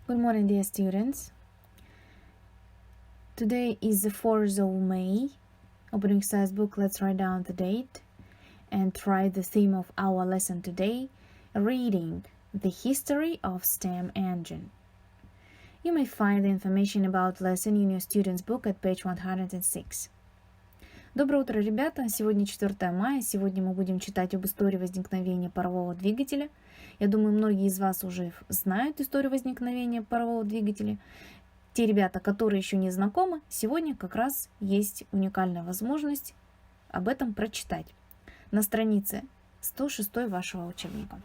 Good morning, dear students. Today is the 4th of May. Opening science book, let's write down the date and try the theme of our lesson today, reading the history of STEM engine. You may find the information about lesson in your student's book at page 106. Доброе утро, ребята! Сегодня 4 мая. Сегодня мы будем читать об истории возникновения парового двигателя. Я думаю, многие из вас уже знают историю возникновения парового двигателя. Те ребята, которые еще не знакомы, сегодня как раз есть уникальная возможность об этом прочитать на странице 106 вашего учебника.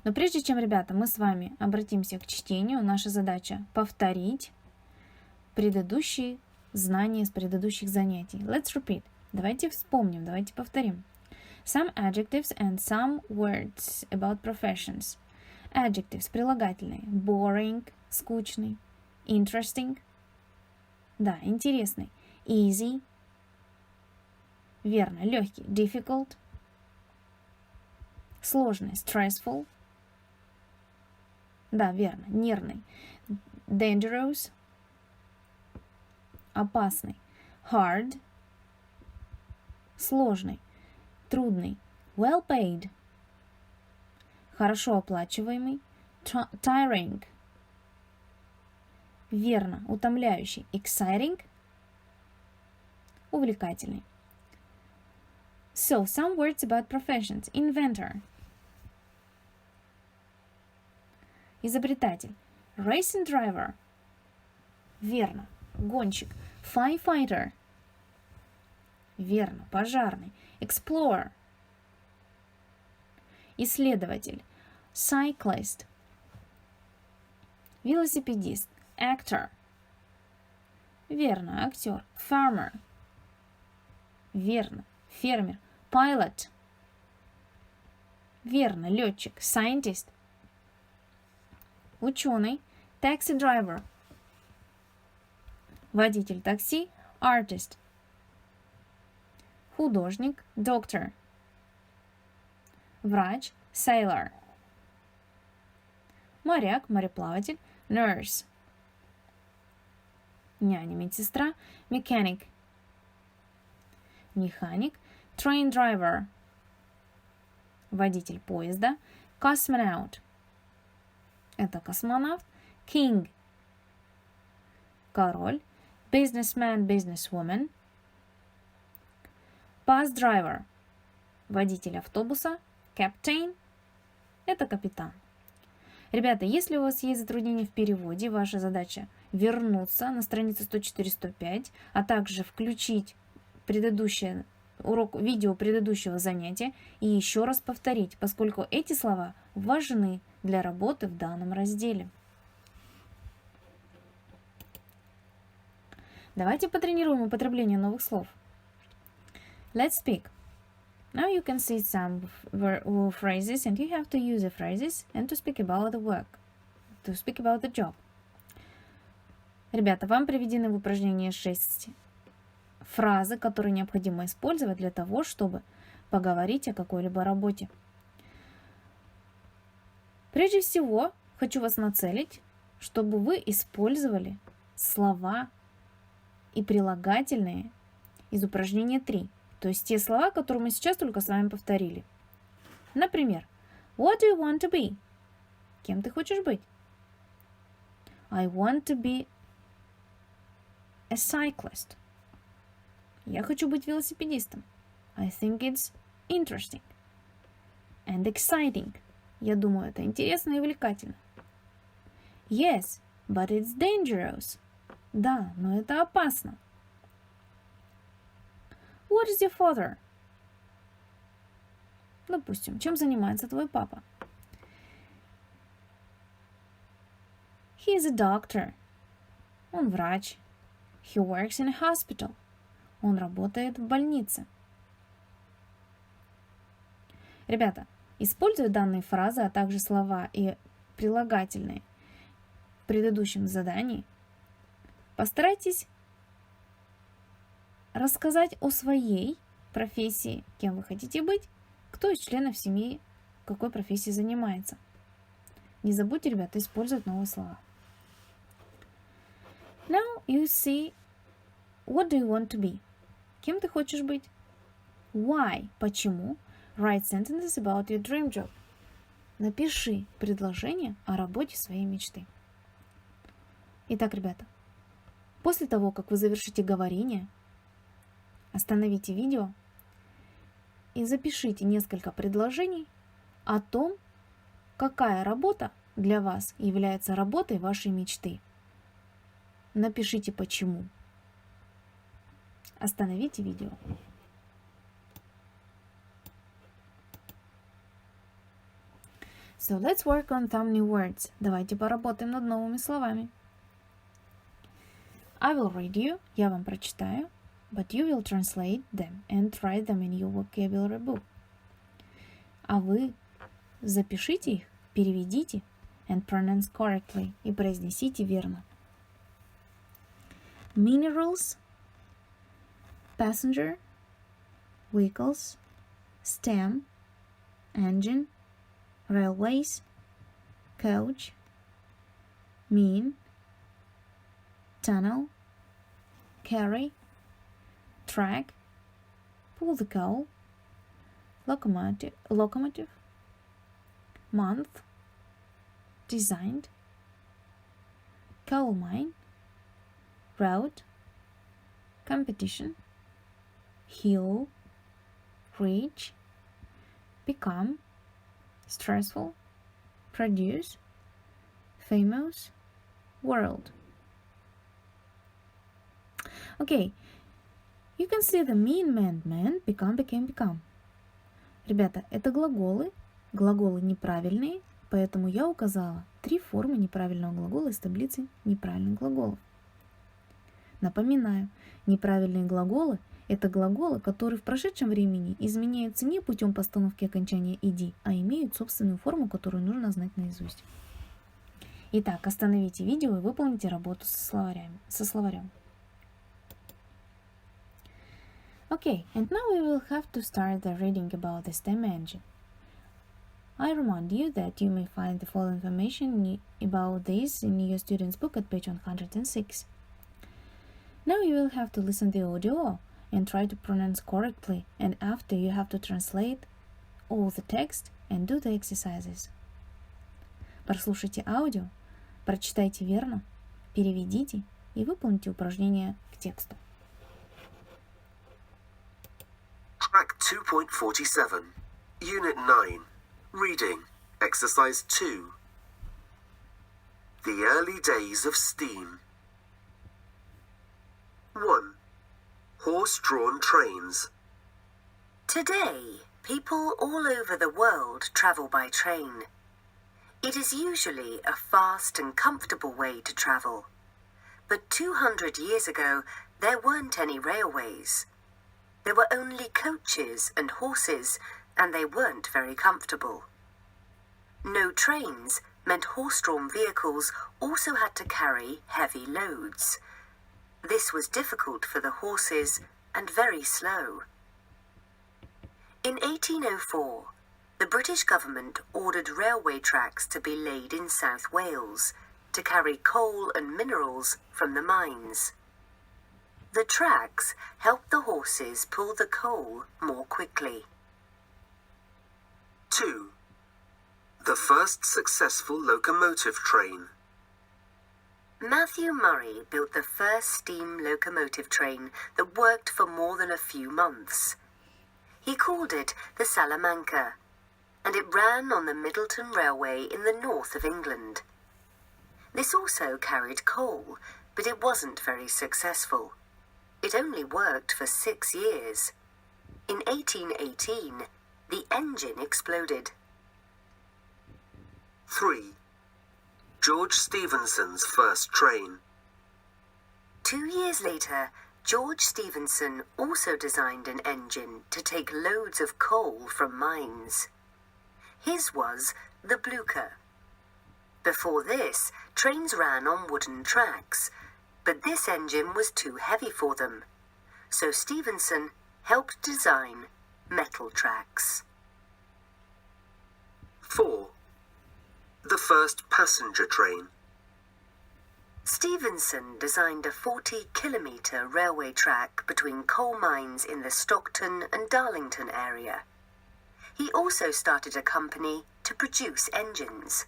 Но прежде чем, ребята, мы с вами обратимся к чтению, наша задача повторить предыдущие знания с предыдущих занятий. Let's repeat. Давайте вспомним, давайте повторим. Some adjectives and some words about professions. Adjectives, прилагательные. Boring, скучный. Interesting, да, интересный. Easy, верно, легкий. Difficult, сложный. Stressful, да, верно, нервный. Dangerous, опасный. Hard, сложный, трудный. Well paid, хорошо оплачиваемый. Tiring, верно, утомляющий. Exciting, увлекательный. So, some words about professions. Inventor, изобретатель. Racing driver, верно, гонщик. Firefighter, верно, пожарный. Explorer, исследователь. Cyclist, велосипедист. Actor, верно, актер. Farmer, верно, фермер. Pilot, верно, летчик. Scientist, ученый. Taxi driver, водитель такси. Artist, художник. Doctor, врач. Sailor, моряк, мореплаватель. Nurse, няня, медсестра. Mechanic, механик. Train driver, водитель поезда. Cosmonaut, это космонавт. King, король. Businessman, businesswoman. Bus driver, водитель автобуса. Captain, это капитан. Ребята, если у вас есть затруднения в переводе, ваша задача вернуться на страницу 104-105, а также включить видео предыдущего занятия и еще раз повторить, поскольку эти слова важны для работы в данном разделе. Давайте потренируем употребление новых слов. Let's speak. Now you can see some phrases and you have to use the phrases and to speak about the work, to speak about the job. Ребята, вам приведены в упражнении 6 фразы, которые необходимо использовать для того, чтобы поговорить о какой-либо работе. Прежде всего, хочу вас нацелить, чтобы вы использовали слова и прилагательные из упражнения 3. То есть те слова, которые мы сейчас только с вами повторили. Например, What do you want to be? Кем ты хочешь быть? I want to be a cyclist. Я хочу быть велосипедистом. I think it's interesting and exciting. Я думаю, это интересно и увлекательно. Yes, but it's dangerous. Да, но это опасно. What is your father? Допустим, чем занимается твой папа? He is a doctor. Он врач. He works in a hospital. Он работает в больнице. Ребята, используя данные фразы, а также слова и прилагательные в предыдущем задании, постарайтесь рассказать о своей профессии, кем вы хотите быть, кто из членов семьи какой профессией занимается. Не забудьте, ребята, использовать новые слова. Now you see, what do you want to be? Кем ты хочешь быть? Why? Почему? Write sentences about your dream job. Напиши предложение о работе своей мечты. Итак, ребята, после того, как вы завершите говорение, остановите видео и запишите несколько предложений о том, какая работа для вас является работой вашей мечты. Напишите почему. Остановите видео. So let's work on some new words. Давайте поработаем над новыми словами. I will read you, я вам прочитаю, but you will translate them and write them in your vocabulary book. А вы запишите их, переведите and pronounce correctly и произнесите верно. Minerals, passenger, vehicles, stem, engine, railways, coach, mean, tunnel, carry, track, pull the coal, locomotive, month, designed, coal mine, road, competition, hill, reach, become, stressful, produce, famous, world. Okay, you can see the mean, man, become, became, become. Ребята, это глаголы неправильные, поэтому я указала 3 формы неправильного глагола из таблицы неправильных глаголов. Напоминаю, неправильные глаголы – это глаголы, которые в прошедшем времени изменяются не путем постановки окончания «иди», а имеют собственную форму, которую нужно знать наизусть. Итак, остановите видео и выполните работу со словарем. Okay, and now we will have to start the reading about the STEM engine. I remind you that you may find the full information about this in your student's book at page 106. Now you will have to listen to the audio and try to pronounce correctly, and after you have to translate all the text and do the exercises. Прослушайте аудио, прочитайте верно, переведите и выполните упражнения к тексту. Track 2.47, Unit 9, Reading, Exercise 2. The Early Days of Steam. 1. Horse-drawn trains. Today, people all over the world travel by train. It is usually a fast and comfortable way to travel. But 200 years ago, there weren't any railways. There were only coaches and horses, and they weren't very comfortable. No trains meant horse-drawn vehicles also had to carry heavy loads. This was difficult for the horses and very slow. In 1804, the British government ordered railway tracks to be laid in South Wales to carry coal and minerals from the mines. The tracks helped the horses pull the coal more quickly. 2. The first successful locomotive train. Matthew Murray built the first steam locomotive train that worked for more than a few months. He called it the Salamanca, and it ran on the Middleton Railway in the north of England. This also carried coal, but it wasn't very successful. It only worked for 6 years. In 1818, the engine exploded. 3. George Stephenson's first train. 2 years later, George Stephenson also designed an engine to take loads of coal from mines. His was the Blucher. Before this, trains ran on wooden tracks, but this engine was too heavy for them, so Stephenson helped design metal tracks. 4. The first passenger train. Stephenson designed a 40-kilometre railway track between coal mines in the Stockton and Darlington area. He also started a company to produce engines.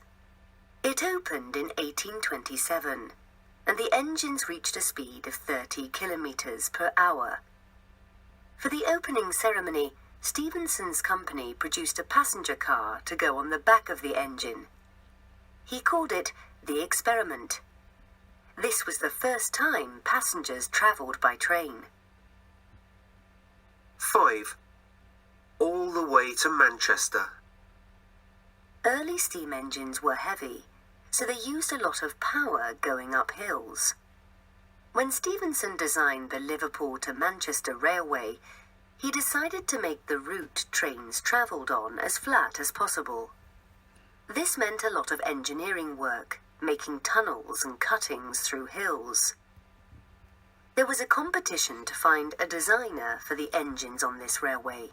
It opened in 1827, and the engines reached a speed of 30 kilometres per hour. For the opening ceremony, Stephenson's company produced a passenger car to go on the back of the engine. He called it the Experiment. This was the first time passengers travelled by train. 5. All the way to Manchester. Early steam engines were heavy, so they used a lot of power going up hills. When Stephenson designed the Liverpool to Manchester Railway, he decided to make the route trains travelled on as flat as possible. This meant a lot of engineering work, making tunnels and cuttings through hills. There was a competition to find a designer for the engines on this railway.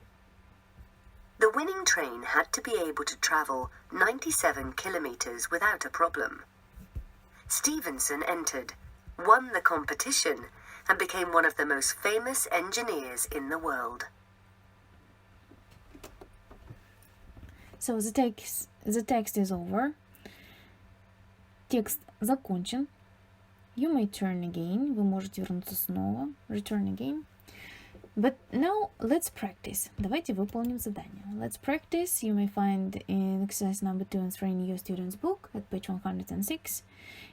The winning train had to be able to travel 97 kilometres without a problem. Stephenson entered, won the competition, and became one of the most famous engineers in the world. So the text is over. Текст закончен. You may turn again. Вы можете вернуться снова. Return again. But now let's practice. Давайте выполним задание. Let's practice. You may find in exercise number 2 and 3 in your student's book at page 106.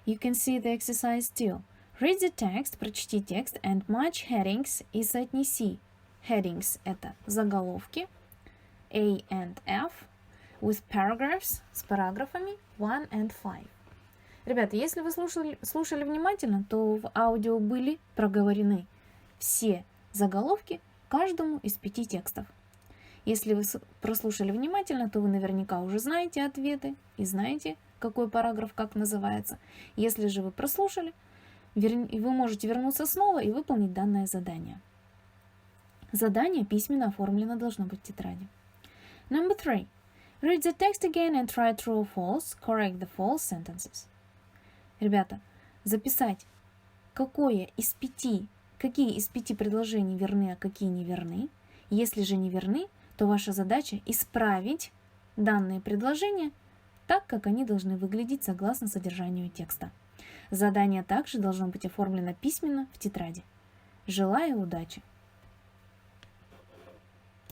You can see the exercise too. Read the text, прочти текст, and match headings и соотнеси. Headings — это заголовки, A and F, with paragraphs, с параграфами 1 and 5. Ребята, если вы слушали внимательно, то в аудио были проговорены все заголовки каждому из 5 текстов. Если вы прослушали внимательно, то вы наверняка уже знаете ответы и знаете, какой параграф как называется. Если же вы прослушали, вы можете вернуться снова и выполнить данное задание. Задание письменно оформлено должно быть в тетради. Number 3. Read the text again and try true or false. Correct the false sentences. Ребята, записать, какие из 5 предложений верны, а какие не верны. Если же не верны, то ваша задача исправить данные предложения так, как они должны выглядеть согласно содержанию текста. Задание также должно быть оформлено письменно в тетради. Желаю удачи!